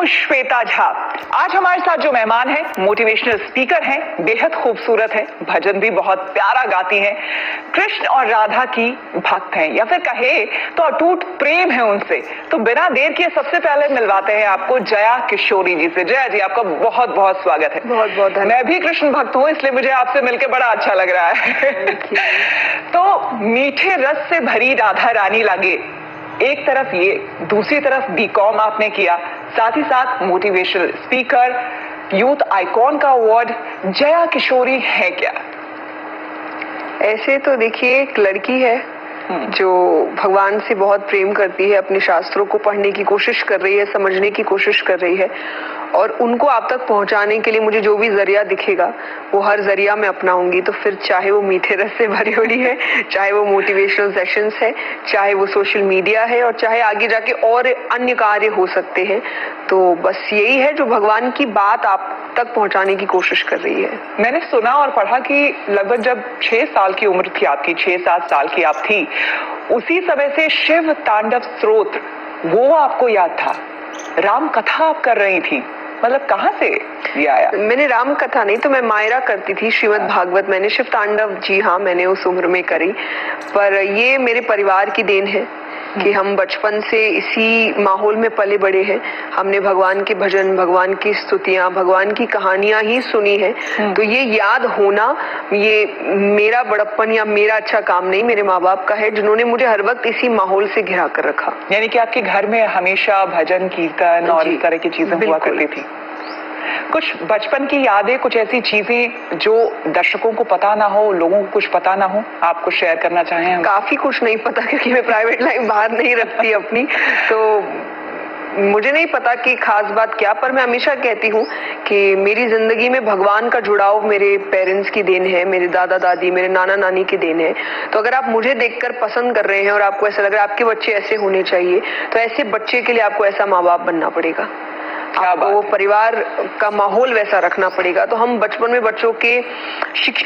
हूँ श्वेता झा। आज हमारे साथ जो मेहमान हैं मोटिवेशनल स्पीकर हैं, बेहद खूबसूरत हैं, भजन भी बहुत प्यारा गाती हैं, कृष्ण और राधा की भक्त हैं, या फिर कहे तो अटूट प्रेम है उनसे। तो बिना देर किए सबसे पहले मिलवाते हैं आपको जया किशोरी जी से। जया जी, आपका बहुत बहुत स्वागत है। बहुत बहुत धन्यवाद। मैं भी कृष्ण भक्त हूँ, इसलिए मुझे आपसे मिलकर बड़ा अच्छा लग रहा है। तो मीठे रस से भरी राधा रानी लगे, एक तरफ ये, दूसरी तरफ बीकॉम आपने किया, साथ ही साथ मोटिवेशनल स्पीकर, यूथ आइकॉन का अवार्ड। जया किशोरी है क्या? ऐसे तो देखिए, एक लड़की है जो भगवान से बहुत प्रेम करती है, अपने शास्त्रों को पढ़ने की कोशिश कर रही है, समझने की कोशिश कर रही है, और उनको आप तक पहुंचाने के लिए मुझे जो भी जरिया दिखेगा वो हर जरिया मैं अपनाऊंगी। तो फिर चाहे वो मीठे रस से भरी हुई है, चाहे वो मोटिवेशनल सेशंस है, चाहे वो सोशल मीडिया है, और चाहे आगे जाके और अन्य कार्य हो सकते हैं, तो बस यही है जो भगवान की बात आप तक पहुंचाने की कोशिश कर रही है। मैंने सुना और पढ़ा कि लगभग जब 6 साल की उम्र थी आपकी, 6-7 साल की आप थी, उसी समय से शिव तांडव स्तोत्र वो आपको याद था, राम कथा आप कर रही थी। मतलब कहाँ से ये आया? मैंने राम कथा नहीं तो मैं मायरा करती थी, श्रीमद् भागवत। मैंने शिव तांडव, जी हाँ, मैंने उस उम्र में करी। पर ये मेरे परिवार की देन है कि हम बचपन से इसी माहौल में पले बड़े हैं। हमने भगवान के भजन, भगवान की स्तुतियां, भगवान की कहानियां ही सुनी है। तो ये याद होना, ये मेरा बड़प्पन या मेरा अच्छा काम नहीं, मेरे माँ बाप का है, जिन्होंने मुझे हर वक्त इसी माहौल से घिरा कर रखा। यानी कि आपके घर में हमेशा भजन, कीर्तन और इस तरह की चीजें हुआ करती थी। कुछ बचपन की यादें, कुछ ऐसी चीजें जो दर्शकों को पता ना हो, लोगों को कुछ पता ना हो, आप कुछ शेयर करना चाहें? काफी कुछ नहीं पता, क्योंकि मैं प्राइवेट लाइफ बाहर नहीं रखती अपनी, तो मुझे नहीं पता कि खास बात क्या। पर मैं हमेशा कहती हूँ कि मेरी जिंदगी में भगवान का जुड़ाव मेरे पेरेंट्स की देन है, मेरे दादा दादी, मेरे नाना नानी की देन है। तो अगर आप मुझे देखकर पसंद कर रहे हैं और आपको ऐसा लग रहा है आपके बच्चे ऐसे होने चाहिए, तो ऐसे बच्चे के लिए आपको ऐसा माँ बाप बनना पड़ेगा, आपको वो परिवार का माहौल वैसा रखना पड़ेगा। तो हम बचपन में बच्चों के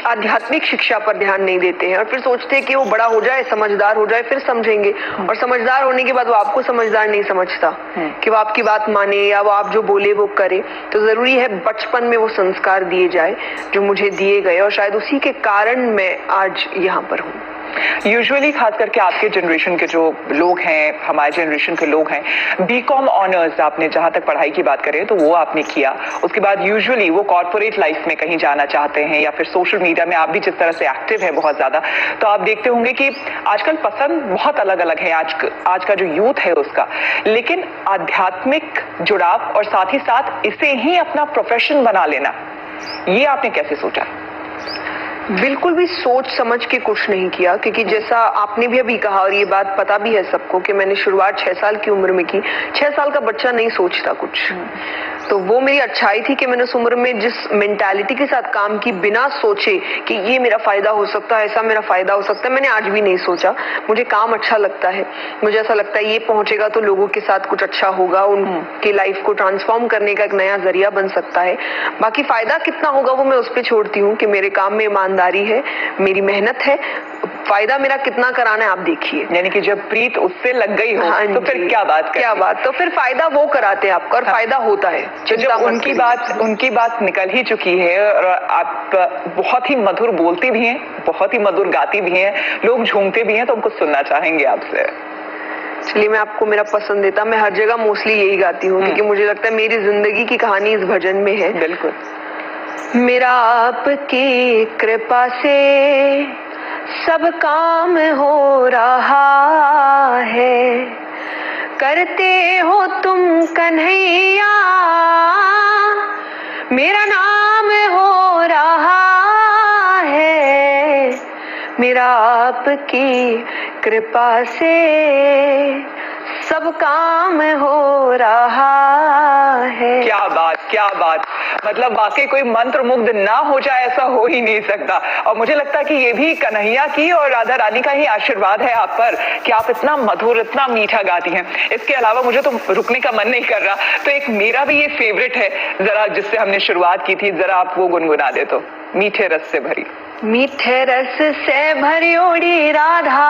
आध्यात्मिक शिक्षा पर ध्यान नहीं देते हैं, और फिर सोचते हैं कि वो बड़ा हो जाए, समझदार हो जाए, फिर समझेंगे। और समझदार होने के बाद वो आपको समझदार नहीं समझता कि वो आपकी बात माने या वो आप जो बोले वो करे। तो जरूरी है बचपन में वो संस्कार दिए जाए जो मुझे दिए गए, और शायद उसी के कारण मैं आज यहाँ पर हूँ। यूजुअली खास करके आपके जनरेशन के जो लोग हैं, हमारे जनरेशन के लोग हैं, बीकॉम ऑनर्स आपने जहां तक पढ़ाई की बात करें तो वो आपने किया, उसके बाद यूजुअली वो कॉर्पोरेट लाइफ में कहीं जाना चाहते हैं, या फिर सोशल मीडिया में आप भी जिस तरह से एक्टिव है बहुत ज्यादा, तो आप देखते होंगे कि आजकल पसंद बहुत अलग अलग है आज का जो यूथ है उसका। लेकिन आध्यात्मिक जुड़ाव और साथ ही साथ इसे ही अपना प्रोफेशन बना लेना, ये आपने कैसे सोचा? बिल्कुल भी सोच समझ के कुछ नहीं किया, क्योंकि जैसा आपने भी अभी कहा, और ये बात पता भी है सबको, कि मैंने शुरुआत 6 साल की उम्र में की। 6 साल का बच्चा नहीं सोचता कुछ, तो वो मेरी अच्छाई थी कि मैंने उस उम्र में जिस मेंटालिटी के साथ काम की, बिना सोचे कि ये मेरा फायदा हो सकता है, ऐसा मेरा फायदा हो सकता है, मैंने आज भी नहीं सोचा। मुझे काम अच्छा लगता है, मुझे ऐसा लगता है ये पहुंचेगा तो लोगों के साथ कुछ अच्छा होगा, उनकी लाइफ को ट्रांसफॉर्म करने का एक नया जरिया बन सकता है। बाकी फायदा कितना होगा वो मैं उस पर छोड़ती हूँ कि मेरे काम में ईमानदारी है, मेरी मेहनत है, फायदा मेरा कितना कराना है आप देखिए। यानी कि जब प्रीत उससे लग गई हो, तो फिर क्या बात, तो फिर फायदा वो कराते हैं आपका, और फायदा होता है। तो जब उनकी बात निकल ही चुकी है, और आप बहुत ही मधुर बोलती भी हैं, बहुत ही मधुर गाती भी हैं, लोग झूमते भी हैं, तो उनको सुनना चाहेंगे आपसे। चलिए, मैं आपको मेरा पसंदीदा, मैं हर जगह मोस्टली यही गाती हूँ, क्योंकि मुझे लगता है मेरी जिंदगी की कहानी इस भजन में है। बिल्कुल। मेरा आपकी कृपा से सब काम हो रहा है, करते हो तुम कन्हैया, मेरा नाम हो रहा है, मेरा आपकी कृपा से सब काम हो रहा है। क्या बात, मतलब वाकई कोई मंत्र मुग्ध ना हो जाए ऐसा हो ही नहीं सकता। और मुझे लगता है कि ये भी कन्हैया की और राधा रानी का ही आशीर्वाद है आप पर कि आप इतना मधुर, इतना मीठा गाती हैं। इसके अलावा मुझे तो रुकने का मन नहीं कर रहा, तो एक मेरा भी ये फेवरेट है, जरा जिससे हमने शुरुआत की थी, जरा आप वो गुनगुना दे तो। मीठे रस से भरी। मीठे रस से भरी ओड़ी राधा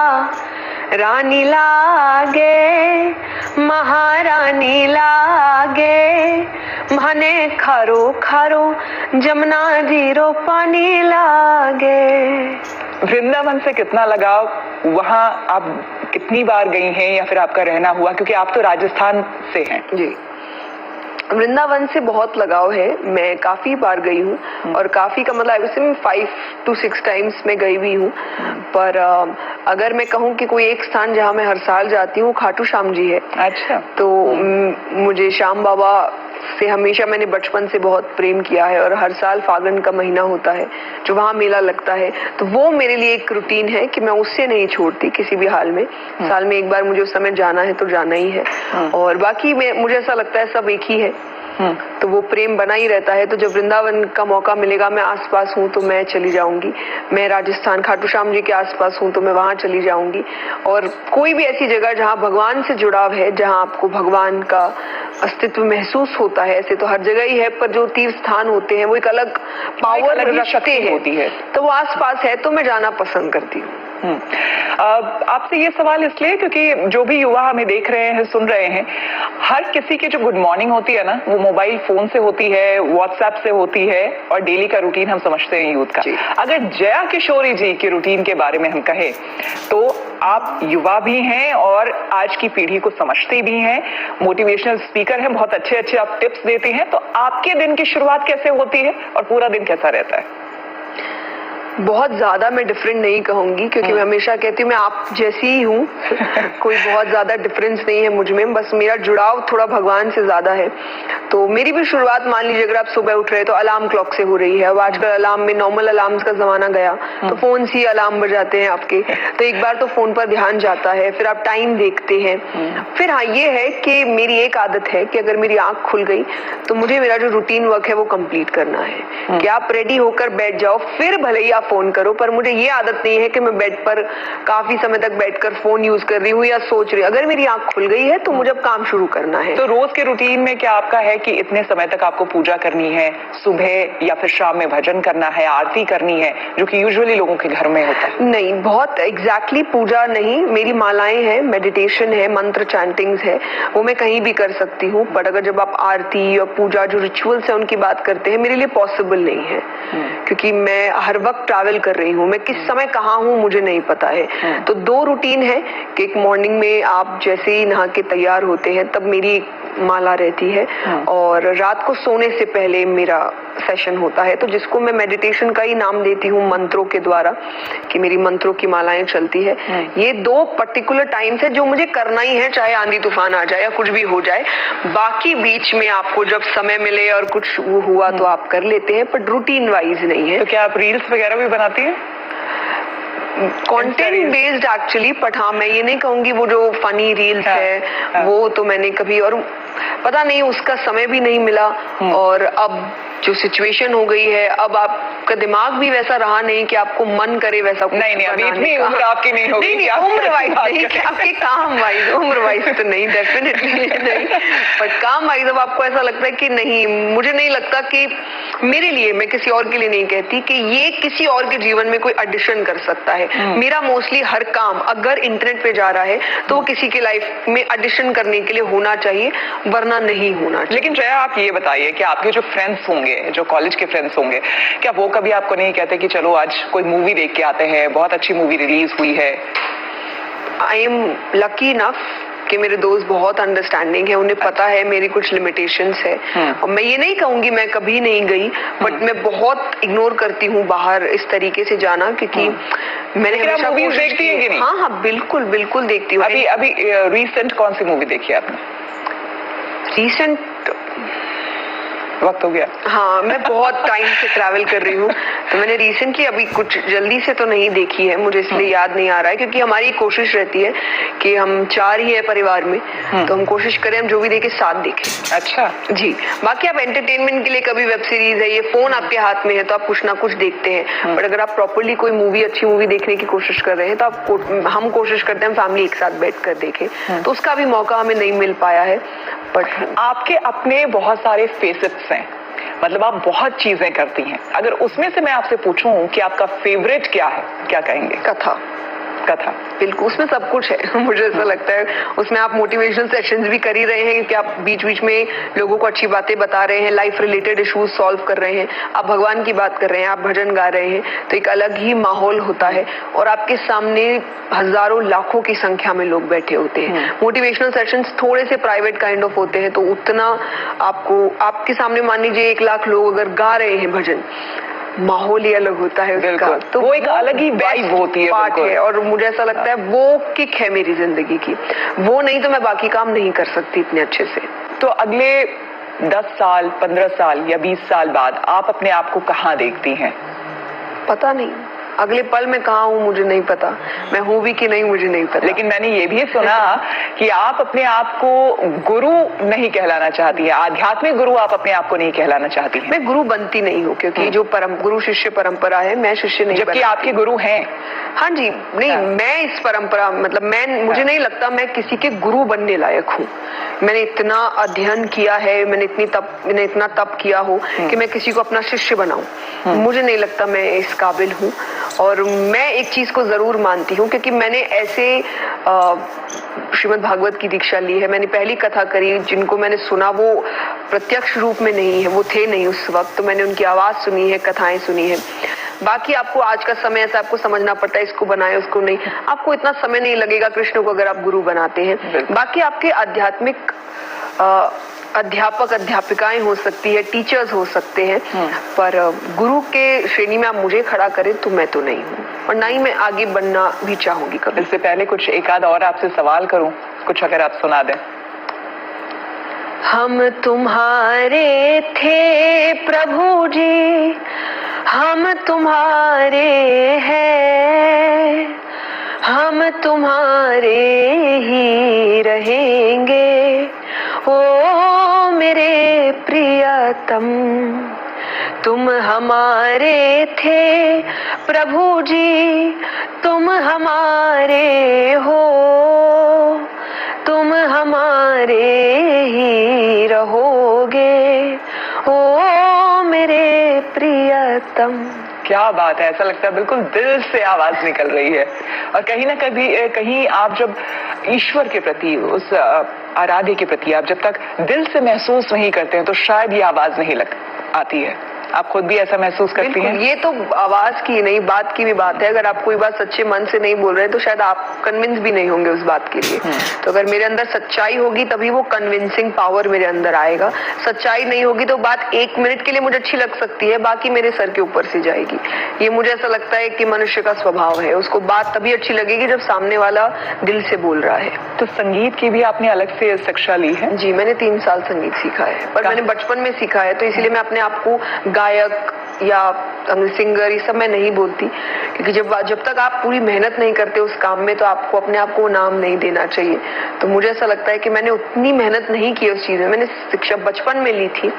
रानी लागे, महारानी लागे, बहाने खारो खारो जमुना जीरो पानी लागे। वृंदावन से कितना लगाव, वहाँ आप कितनी बार गई हैं या फिर आपका रहना हुआ, क्योंकि आप तो राजस्थान से हैं? जी, वृंदावन से बहुत लगाव है, मैं काफी बार गई हूँ और काफी का मतलब मैं 5 to 6 टाइम्स मैं गई भी हूँ। पर अगर मैं कहूँ कि कोई एक स्थान जहाँ मैं हर साल जाती हूँ, खाटू श्याम जी है। अच्छा। तो मुझे श्याम बाबा से हमेशा मैंने बचपन से बहुत प्रेम किया है और हर साल फागुन का महीना होता है जो वहाँ मेला लगता है, तो वो मेरे लिए एक रूटीन है कि मैं उससे नहीं छोड़ती किसी भी हाल में। साल में एक बार मुझे उस समय जाना है तो जाना ही है, और बाकी मुझे ऐसा लगता है सब एक ही है, तो वो प्रेम बना ही रहता है। तो जब वृंदावन का मौका मिलेगा, मैं आसपास हूँ तो मैं चली जाऊंगी। मैं राजस्थान खाटू श्याम जी के आसपास हूँ तो मैं वहां चली जाऊंगी। और कोई भी ऐसी जगह जहाँ भगवान से जुड़ाव है, जहाँ आपको भगवान का अस्तित्व महसूस होता है, ऐसे तो हर जगह ही है, पर जो तीर्थ स्थान होते हैं वो एक अलग पावर रखते हैं, तो वो आसपास है तो मैं जाना पसंद करती हूँ। आपसे ये सवाल इसलिए क्योंकि जो भी युवा हमें देख रहे हैं, सुन रहे हैं, हर किसी की जो गुड मॉर्निंग होती है ना, वो मोबाइल फोन से होती है, व्हाट्सएप से होती है, और डेली का रूटीन हम समझते हैं यूथ का। अगर जया किशोरी जी के रूटीन के बारे में हम कहें तो आप युवा भी हैं और आज की पीढ़ी को समझते भी हैं, मोटिवेशनल स्पीकर हैं, बहुत अच्छे अच्छे आप टिप्स देते हैं। तो आपके दिन की शुरुआत कैसे होती है और पूरा दिन कैसा रहता है? बहुत ज्यादा मैं डिफरेंट नहीं कहूंगी, क्योंकि मैं हमेशा कहती हूँ मैं आप जैसी ही हूँ। कोई बहुत ज्यादा डिफरेंस नहीं है मुझ में, बस मेरा जुड़ाव थोड़ा भगवान से ज्यादा है। तो मेरी भी शुरुआत, मान लीजिए अगर आप सुबह उठ रहे हैं तो अलार्म क्लॉक से हो रही है। अब आजकल अलार्म में नॉर्मल अलार्म्स का जमाना गया, तो फोन से ही अलार्म बजाते हैं आपके, तो एक बार तो फोन पर ध्यान जाता है, फिर आप टाइम देखते हैं। फिर हाँ, ये है कि मेरी एक आदत है कि अगर मेरी आंख खुल गई तो मुझे मेरा जो रूटीन वर्क है वो कंप्लीट करना है। कि आप रेडी होकर बैठ जाओ, फिर भले ही आप फोन करो, पर मुझे ये आदत नहीं है कि मैं बेड पर काफी समय तक बैठकर फोन यूज कर रही हूँ या सोच रही हूँ। अगर मेरी आंख खुल गई है तो मुझे अब काम शुरू करना है। तो रोज के रूटीन में क्या आपका है कि इतने समय तक आपको पूजा करनी है, सुबह या फिर शाम में भजन करना है, आरती करनी है, जो कि यूजुअली लोगों के घर में होता है? नहीं, बहुत एग्जैक्टली पूजा नहीं, मेरी मालाएं हैं, मेडिटेशन है, मंत्र चैंटिंग्स है, वो मैं कहीं भी कर सकती हूँ। बट अगर जब आप आरती और पूजा जो रिचुअल्स है उनकी बात करते हैं, मेरे लिए पॉसिबल नहीं है, क्योंकि मैं हर वक्त ट्रैवल कर रही हूँ, मैं किस समय कहाँ हूँ मुझे नहीं पता है। तो 2 रूटीन है कि एक मॉर्निंग में आप जैसे ही नहा के तैयार होते हैं तब मेरी माला रहती है, और रात को सोने से पहले मेरा सेशन होता है, तो जिसको मैं मेडिटेशन का ही नाम देती हूँ, मंत्रों के द्वारा, कि मेरी मंत्रों की मालाएं चलती है। ये 2 पर्टिकुलर टाइम्स है जो मुझे करना ही है, चाहे आंधी तूफान आ जाए या कुछ भी हो जाए। बाकी बीच में आपको जब समय मिले और कुछ वो हुआ तो आप कर लेते हैं, पर रूटीन वाइज नहीं है। तो क्या आप रील्स वगैरह भी बनाती हैं? कंटेंट बेस्ड एक्चुअली, बट हाँ, मैं ये नहीं कहूंगी वो जो फनी रील्स है वो तो मैंने कभी, और पता नहीं उसका समय भी नहीं मिला, और अब जो सिचुएशन हो गई है, अब आपका दिमाग भी वैसा रहा नहीं कि आपको मन करे वैसा कुछ। नहीं, अभी इतनी उम्र आपकी नहीं होगी। नहीं, उम्र वाइज नहीं, आपके काम वाइज, उम्र वाइज तो नहीं, डेफिनेटली नहीं, बट काम वाइज अब आपको ऐसा लगता है कि नहीं, मुझे नहीं लगता कि मेरे लिए, मैं किसी और के लिए नहीं कहती कि ये किसी और के जीवन में कोई एडिशन कर सकता है। मेरा मोस्टली हर काम अगर इंटरनेट पे जा रहा है तो वो किसी के लाइफ में एडिशन करने के लिए होना चाहिए, वरना नहीं होना चाहिए। लेकिन जया, आप ये बताइए कि आपके जो फ्रेंड्स होंगे, जो कॉलेज के फ्रेंड्स होंगे, क्या वो कभी आपको नहीं कहते कि चलो आज कोई मूवी देख के आते हैं, बहुत अच्छी मूवी रिलीज हुई है? आई एम लकी इनफ कि मेरे दोस्त बहुत अंडरस्टैंडिंग है, उन्हें पता है मेरी कुछ लिमिटेशंस है, और मैं ये नहीं कहूंगी मैं कभी नहीं गई, बट मैं बहुत इग्नोर करती हूँ बाहर इस तरीके से जाना, क्योंकि मैंने हमेशा मूवीज देखती हैं कि नहीं? हाँ, बिल्कुल बिल्कुल देखती हूँ। अभी रिसेंट कौन सी मूवी देखी आपने? रिसेंट वक्त हो गया। हाँ, मैं बहुत टाइम से ट्रैवल कर रही हूँ, तो मैंने रिसेंटली अभी कुछ जल्दी से तो नहीं देखी है, मुझे इसलिए याद नहीं आ रहा है, क्योंकि हमारी कोशिश रहती है कि हम 4 ही है परिवार में, तो हम कोशिश करें हम जो भी देखें साथ देखें। अच्छा जी। बाकी आप एंटरटेनमेंट के लिए कभी वेब सीरीज है, ये फोन आपके हाथ में है तो आप कुछ ना कुछ देखते हैं, बट अगर आप प्रॉपरली कोई मूवी, अच्छी मूवी देखने की कोशिश कर रहे हैं तो हम कोशिश करते हैं हम फैमिली एक साथ बैठ कर देखें, तो उसका भी मौका हमें नहीं मिल पाया है। बट आपके अपने बहुत सारे फेसेट्स हैं, मतलब आप बहुत चीजें करती हैं, अगर उसमें से मैं आपसे पूछूं कि आपका फेवरेट क्या है, क्या कहेंगे? कथा। कथा। बिल्कुल, उसमें सब कुछ है। मुझे ऐसा लगता है उसमें आप मोटिवेशनल सेशंस भी कर ही रहे हैं, क्योंकि आप बीच बीच में लोगों को अच्छी बातें बता रहे हैं, लाइफ रिलेटेड इश्यूज सॉल्व कर रहे हैं, आप भगवान की बात कर रहे हैं, आप भजन गा रहे हैं, तो एक अलग ही माहौल होता है और आपके सामने हजारों लाखों की संख्या में लोग बैठे होते हैं। मोटिवेशनल सेशंस थोड़े से प्राइवेट काइंड ऑफ होते हैं, तो उतना आपको, आपके सामने मान लीजिए 1 लाख लोग अगर गा रहे हैं भजन, माहौल ही अलग होता है उसका, तो वो एक अलग ही वाइब होती है, पार्ट है। और मुझे ऐसा लगता है वो किक है मेरी जिंदगी की, वो नहीं तो मैं बाकी काम नहीं कर सकती इतने अच्छे से। तो अगले 10 साल, 15 साल या 20 साल बाद आप अपने आप को कहाँ देखती हैं? पता नहीं, अगले पल में कहाँ हूँ मुझे नहीं पता, मैं हूँ भी कि नहीं मुझे नहीं पता। लेकिन मैंने ये भी सुना कि आप अपने आप को गुरु नहीं कहलाना चाहती है, आध्यात्मिक गुरु आप अपने आप को नहीं कहलाना चाहती है। मैं गुरु बनती नहीं हूँ, क्योंकि जो गुरु शिष्य परंपरा है, मैं शिष्य नहीं, जबकि आपके गुरु हैं। हाँ जी, नहीं मैं इस परंपरा, मतलब मुझे नहीं लगता मैं किसी के गुरु बनने लायक हूँ। मैंने इतना अध्ययन किया है, मैंने इतना तप किया हो कि मैं किसी को अपना शिष्य बनाऊं, मुझे नहीं लगता मैं इस काबिल हूँ। और मैं एक चीज को जरूर मानती हूँ, क्योंकि मैंने ऐसे श्रीमद् भागवत की दीक्षा ली है, मैंने पहली कथा करी, जिनको मैंने सुना वो प्रत्यक्ष रूप में नहीं है, वो थे नहीं उस वक्त, तो मैंने उनकी आवाज सुनी है, कथाएं सुनी है। बाकी आपको आज का समय ऐसा आपको समझना पड़ता है, इसको बनाए उसको नहीं, आपको इतना समय नहीं लगेगा कृष्ण को अगर आप गुरु बनाते हैं। बाकी आपके आध्यात्मिक अध्यापक अध्यापिकाएं हो सकती है, टीचर्स हो सकते हैं, पर गुरु के श्रेणी में आप मुझे खड़ा करें तो मैं तो नहीं हूँ, और ना ही मैं आगे बनना भी चाहूंगी कभी। इससे पहले कुछ एक आध और आपसे सवाल करूं, कुछ अगर आप सुना दें। हम तुम्हारे थे प्रभु जी, हम तुम्हारे हैं, हम तुम्हारे ही रहेंगे, ओ मेरे प्रियतम। तुम हमारे थे प्रभु जी, तुम हमारे हो, तुम हमारे ही रहोगे, ओ मेरे प्रियतम। क्या बात है, ऐसा लगता है बिल्कुल दिल से आवाज निकल रही है। और कहीं ना कहीं आप जब ईश्वर के प्रति, उस आराध्य के प्रति आप जब तक दिल से महसूस नहीं करते हैं तो शायद ये आवाज नहीं लग आती है। आप खुद भी ऐसा महसूस करती हैं? ये तो आवाज की नहीं, बात की भी बात है। अगर आप कोई बात सच्चे मन से नहीं बोल रहे तो शायद आप कन्विंस भी नहीं होंगे उस बात के लिए। तो अगर मेरे अंदर सच्चाई होगी तभी वो कन्विंसिंग पावर मेरे अंदर आएगा। सच्चाई नहीं होगी तो बात 1 मिनट के लिए मुझे अच्छी लग सकती है, बाकी मेरे सर के ऊपर से जाएगी। ये मुझे ऐसा लगता है कि मनुष्य का स्वभाव है, उसको बात तभी अच्छी लगेगी जब सामने वाला दिल से बोल रहा है। तो संगीत की भी आपने अलग से शिक्षा ली है? जी, मैंने 3 साल संगीत सीखा है, पर मैंने बचपन में सीखा है, तो इसीलिए मैं अपने आप को गायक या सिंगर ये सब मैं नहीं बोलती, क्योंकि जब तक आप पूरी मेहनत नहीं करते उस काम में तो आपको अपने आप को नाम नहीं देना चाहिए। तो मुझे ऐसा लगता है कि मैंने उतनी मेहनत नहीं की उस चीज में। मैंने शिक्षा बचपन में ली थी,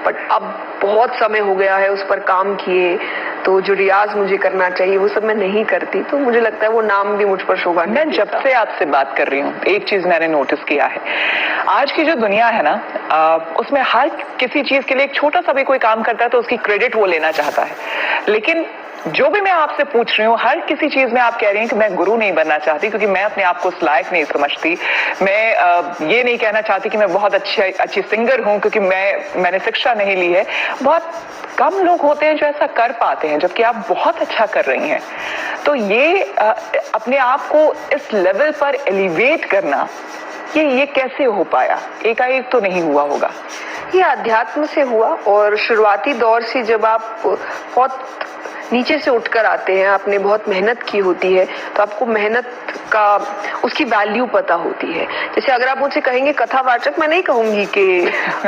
बट अब बहुत समय हो गया है उस पर काम किए, तो जो रियाज मुझे करना चाहिए वो सब मैं नहीं करती, तो मुझे लगता है वो नाम भी मुझ पर शोभा नहीं मैं जब से आपसे बात कर रही हूँ एक चीज मैंने नोटिस किया है, आज की जो दुनिया है ना, उसमें हर किसी चीज के लिए एक छोटा सा भी कोई काम करता है तो उसकी क्रेडिट वो लेना चाहता है। लेकिन जो भी मैं आपसे पूछ रही हूँ, हर किसी चीज में आप कह रही हैं कि मैं गुरु नहीं बनना चाहती क्योंकि मैं अपने आप को उस लायक नहीं समझती। मैं ये नहीं कहना चाहती कि मैं बहुत अच्छी सिंगर हूँ क्योंकि मैंने शिक्षा नहीं ली है। बहुत कम लोग होते हैं जो ऐसा कर पाते हैं, जबकि आप बहुत अच्छा कर रही हैं। तो ये अपने आप को इस लेवल पर एलिवेट करना, ये कैसे हो पाया? एकाएक तो नहीं हुआ होगा। ये अध्यात्म से हुआ, और शुरुआती दौर से जब आप बहुत नीचे से उठकर आते हैं, आपने बहुत मेहनत की होती है, तो आपको मेहनत का उसकी वैल्यू पता होती है। जैसे अगर आप मुझसे कहेंगे कथावाचक, मैं नहीं कहूंगी कि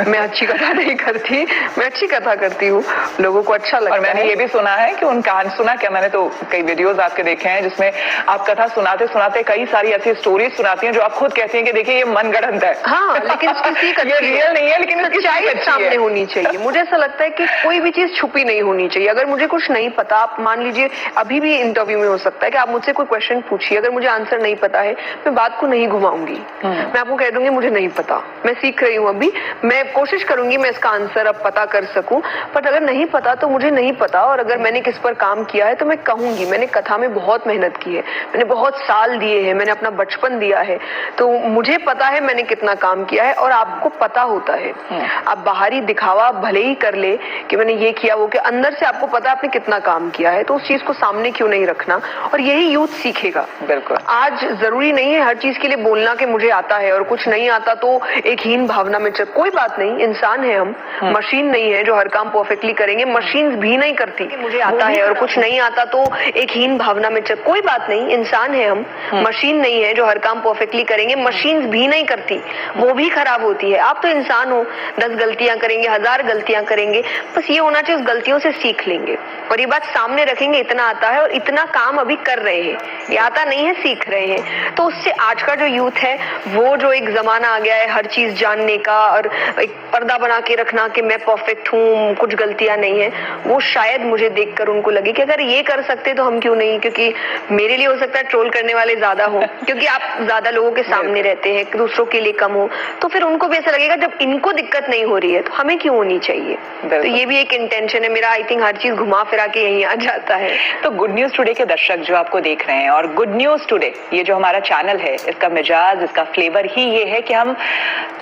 मैं अच्छी कथा नहीं करती, मैं अच्छी कथा करती हूँ, लोगों को अच्छा लगता है। और मैंने ये भी सुना है कि उन कहानी सुना क्या, मैंने तो कई वीडियोस आपके देखे हैं जिसमें आप कथा सुनाते सुनाते कई सारी ऐसी स्टोरीज सुनाती हैं जो आप खुद कहती हैं कि देखिए ये मनगढ़ंत है। हाँ, लेकिन ये रियल नहीं है, लेकिन सच्चाई सामने होनी चाहिए। मुझे ऐसा लगता है कि कोई भी चीज छुपी नहीं होनी चाहिए। अगर मुझे कुछ नहीं पता, आप मान लीजिए अभी भी इंटरव्यू में हो सकता है कि आप मुझसे कोई क्वेश्चन पूछिए, अगर मुझे आंसर आंसर नहीं पता है, मैं बात को नहीं घुमाऊंगी। मैं आपको कह दूंगी मुझे नहीं पता, मैं सीख रही हूँ अभी, मैं कोशिश करूंगी मैं इसका आंसर अब पता कर सकूं, बट अगर नहीं पता तो मुझे नहीं पता। और अगर मैंने किस पर काम किया है तो मैं कहूंगी मैंने कथा में बहुत मेहनत की है, मैंने बहुत साल दिए हैं, मैंने अपना बचपन दिया है, तो मुझे पता है मैंने कितना काम किया है। और आपको पता होता है, आप बाहरी दिखावा भले ही कर ले कि मैंने ये किया वो, कि अंदर से आपको पता है आपने कितना काम किया है, तो उस चीज को सामने क्यों नहीं रखना। और यही यूथ सीखेगा। बिल्कुल, आज जरूरी नहीं है हर चीज के लिए बोलना कि मुझे आता है, और कुछ नहीं आता तो एक हीन भावना में चल, कोई बात नहीं, इंसान है हम, मशीन नहीं है जो हर काम परफेक्टली करेंगे, मशीन भी नहीं करती। मुझे आता है और कुछ नहीं आता तो एक हीन भावना में चल, कोई बात नहीं, इंसान है हम, मशीन नहीं है जो हर काम परफेक्टली करेंगे, मशीन भी नहीं करती, वो भी खराब होती है। आप तो इंसान हो, 10 गलतियां करेंगे, 1000 गलतियां करेंगे, बस ये होना चाहिए उस गलतियों से सीख लेंगे और ये बात सामने रखेंगे इतना आता है और इतना काम अभी कर रहे हैं, ये आता नहीं है, सीख रहे हैं। तो उससे आज का जो यूथ है वो जो एक जमाना आ गया है हर चीज जानने का और एक पर्दा बना के रखना कि मैं परफेक्ट हूँ, कुछ गलतियां नहीं है, वो शायद मुझे देखकर उनको लगे कि अगर ये कर सकते तो हम क्यों नहीं। क्योंकि मेरे लिए हो सकता है ट्रोल करने वाले ज्यादा हो, क्योंकि आप ज्यादा लोगों के सामने रहते हैं, दूसरों के लिए कम हो, तो फिर उनको भी ऐसा लगेगा जब इनको दिक्कत नहीं हो रही है तो हमें क्यों होनी चाहिए। तो ये भी एक इंटेंशन है मेरा। आई थिंक हर चीज घुमा फिरा के यहीं आ जाता है। तो गुड न्यूज टुडे के दर्शक जो आपको देख रहे हैं, और गुड न्यूज टुडे ये जो हमारा चैनल है, इसका मिजाज, इसका फ्लेवर ही ये है कि हम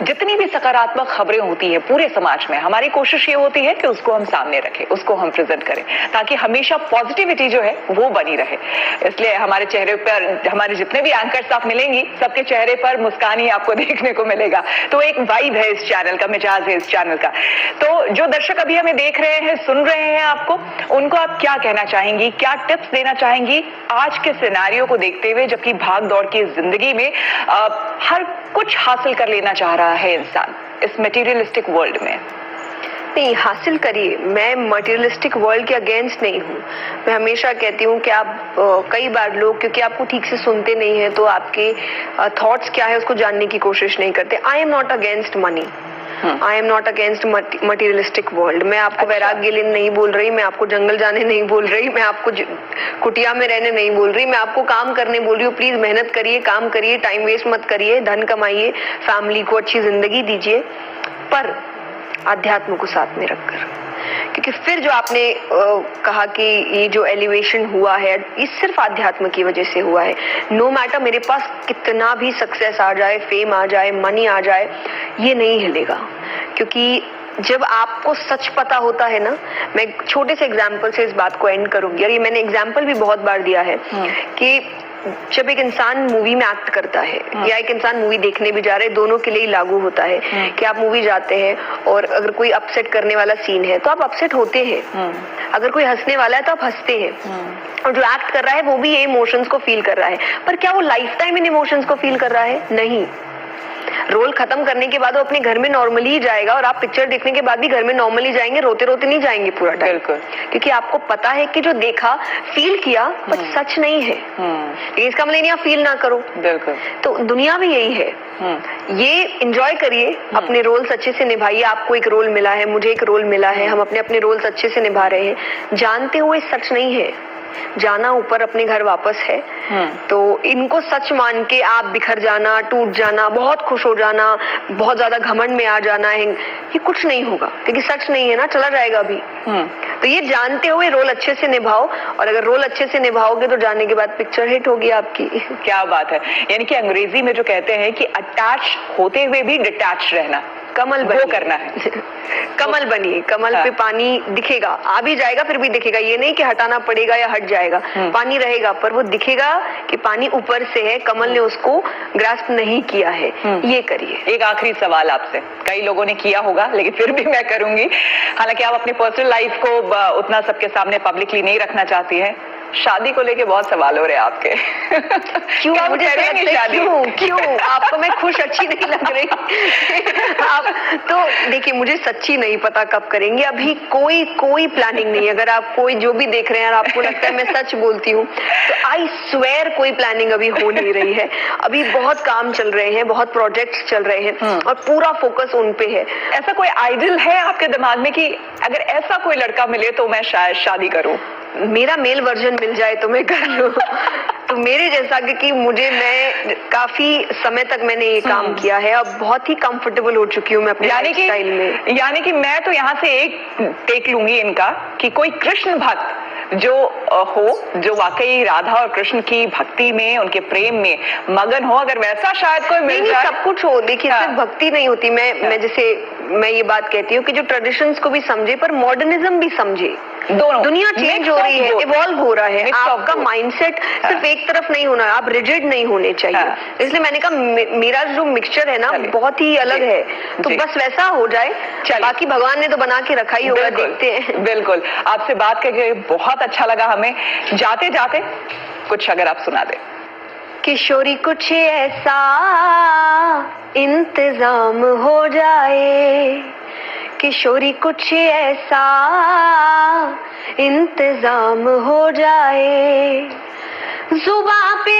जितनी भी सकारात्मक खबरें होती है पूरे समाज में, हमारी कोशिश ये होती है कि उसको हम सामने रखें, उसको हम प्रेजेंट करें, ताकि हमेशा पॉजिटिविटी जो है वो बनी रहे। इसलिए हमारे चेहरे पर, हमारे जितने भी एंकर्स आप मिलेंगी, सबके चेहरे पर मुस्कान ही आपको देखने को मिलेगा। तो एक वाइब है इस चैनल का, मिजाज है इस चैनल का। तो जो दर्शक अभी हमें देख रहे हैं, सुन रहे हैं आपको, उनको आप क्या कहना चाहेंगी, क्या टिप्स देना चाहेंगी आज के सिनेरियो को देखते हुए, जबकि भाग दौड़ की जिंदगी में हर कुछ हासिल कर लेना चाह रहा है इंसान इस मटेरियलिस्टिक वर्ल्ड में? नहीं, हासिल करिए। मैं मटेरियलिस्टिक वर्ल्ड के अगेंस्ट नहीं हूँ। मैं हमेशा कहती हूँ कि आप कई बार लोग क्योंकि आपको ठीक से सुनते नहीं है तो आपके थॉट्स क्या है उसको जानने की कोशिश नहीं करते। I am not against money, I am not against materialistic world. मैं आपको वैराग्य लेने नहीं बोल रही, मैं आपको जंगल जाने नहीं बोल रही, मैं आपको कुटिया में रहने नहीं बोल रही, मैं आपको काम करने बोल रही हूँ। प्लीज मेहनत करिए, काम करिए, टाइम वेस्ट मत करिए, धन कमाइए, फैमिली को अच्छी जिंदगी दीजिए, पर आध्यात्म को साथ में रखकर। क्योंकि फिर जो आपने कहा कि ये जो एलिवेशन हुआ है ये सिर्फ आध्यात्म की वजह से हुआ है। नो मैटर मेरे पास कितना भी सक्सेस आ जाए, फेम आ जाए, मनी आ जाए, ये नहीं हिलेगा। क्योंकि जब आपको सच पता होता है ना, मैं एक छोटे से एग्जाम्पल से इस बात को एंड करूंगी, और ये मैंने एग्जाम्पल भी बहुत बार दिया है कि जब एक इंसान मूवी में एक्ट करता है या एक इंसान मूवी देखने भी जा रहे हैं, दोनों के लिए ही लागू होता है कि आप मूवी जाते हैं और अगर कोई अपसेट करने वाला सीन है तो आप अपसेट होते हैं, अगर कोई हंसने वाला है तो आप हंसते हैं, और जो एक्ट कर रहा है वो भी ये इमोशंस को फील कर रहा है। पर क्या वो लाइफ टाइम इन इमोशंस को फील कर रहा है? नहीं। रोल खत्म करने के बाद वो अपने घर में नॉर्मली ही जाएगा और आप पिक्चर देखने के बाद भी घर में नॉर्मली जाएंगे, रोते रोते नहीं जाएंगे पूरा टाइम। बिल्कुल, क्योंकि आपको पता है कि जो देखा, फील किया, पर सच नहीं है। लेकिन इसका मतलब नहीं आप फील ना करो। बिल्कुल, तो दुनिया भी यही है। ये एंजॉय करिए, अपने रोल्स अच्छे से निभाइए। आपको एक रोल मिला है, मुझे एक रोल मिला है, हम अपने अपने रोल्स अच्छे से निभा रहे हैं, जानते हुए सच नहीं है। जाना ऊपर, अपने घर वापस है। तो इनको सच मान के आप बिखर जाना, टूट जाना, बहुत खुश हो जाना, बहुत ज्यादा घमंड में आ जाना है, ये कुछ नहीं होगा, क्योंकि सच नहीं है ना, चला जाएगा अभी। तो ये जानते हुए रोल अच्छे से निभाओ, और अगर रोल अच्छे से निभाओगे तो जाने के बाद पिक्चर हिट होगी आपकी। क्या बात है। यानी कि अंग्रेजी में जो कहते हैं कि अटैच होते हुए भी डिटैच रहना, कमल वो करना है। कमल बनिए, कमल पे पानी दिखेगा, आ भी जाएगा फिर भी दिखेगा, ये नहीं कि हटाना पड़ेगा या हट जाएगा, पानी रहेगा पर वो दिखेगा कि पानी ऊपर से है, कमल ने उसको ग्रास्प नहीं किया है। ये करिए। एक आखिरी सवाल आपसे, कई लोगों ने किया होगा लेकिन फिर भी मैं करूंगी, हालांकि आप अपनी पर्सनल लाइफ को उतना सबके सामने पब्लिकली नहीं रखना चाहती हैं, शादी को लेके बहुत सवाल हो रहे हैं आपके। क्यों मुझे शादी? क्यों आपको मैं खुश अच्छी नहीं लग रही? आप तो देखिए, मुझे सच्ची नहीं पता कब करेंगे, अभी कोई प्लानिंग नहीं। अगर आप कोई जो भी देख रहे हैं और आपको लगता है मैं सच बोलती हूँ तो आई स्वेयर कोई प्लानिंग अभी हो नहीं रही है। अभी बहुत काम चल रहे हैं, बहुत प्रोजेक्ट्स चल रहे हैं और पूरा फोकस उन पे है। ऐसा कोई आइडल है आपके दिमाग में कि अगर ऐसा कोई लड़का मिले तो मैं शायद शादी करूं? मेरा मेल वर्जन मिल जाए तो मैं कर लूं। तो मेरे जैसा, क्योंकि मैं काफी समय तक मैंने ये काम किया है, अब बहुत ही कंफर्टेबल हो चुकी हूँ मैं अपने लाइफस्टाइल में। यानी कि मैं तो यहाँ से एक टेक लूंगी इनका कि कोई कृष्ण भक्त जो हो, जो वाकई राधा और कृष्ण की भक्ति में, उनके प्रेम में मगन हो, अगर वैसा शायद कोई मिल जाए। सब कुछ हो, देखिए सिर्फ भक्ति नहीं होती। मैं जैसे मैं ये बात कहती हूँ कि जो ट्रेडिशंस को भी समझे पर मॉडर्निज्म भी समझे। दोनों, दुनिया चेंज हो रही है, इवॉल्व हो रहा है, आपका माइंडसेट सिर्फ एक तरफ नहीं होना, आप रिजिड नहीं होने चाहिए। इसलिए मैंने कहा मेरा जो मिक्सचर है ना बहुत ही अलग है, तो बस वैसा हो जाए। बाकी भगवान ने तो बना के रखा ही होगा, देखते हैं। बिल्कुल, आपसे बात करके बहुत अच्छा लगा हमें। जाते जाते कुछ अगर आप सुना दे। किशोरी कुछ ऐसा इंतजाम हो जाए, किशोरी कुछ ऐसा इंतजाम हो जाए, जुबां पे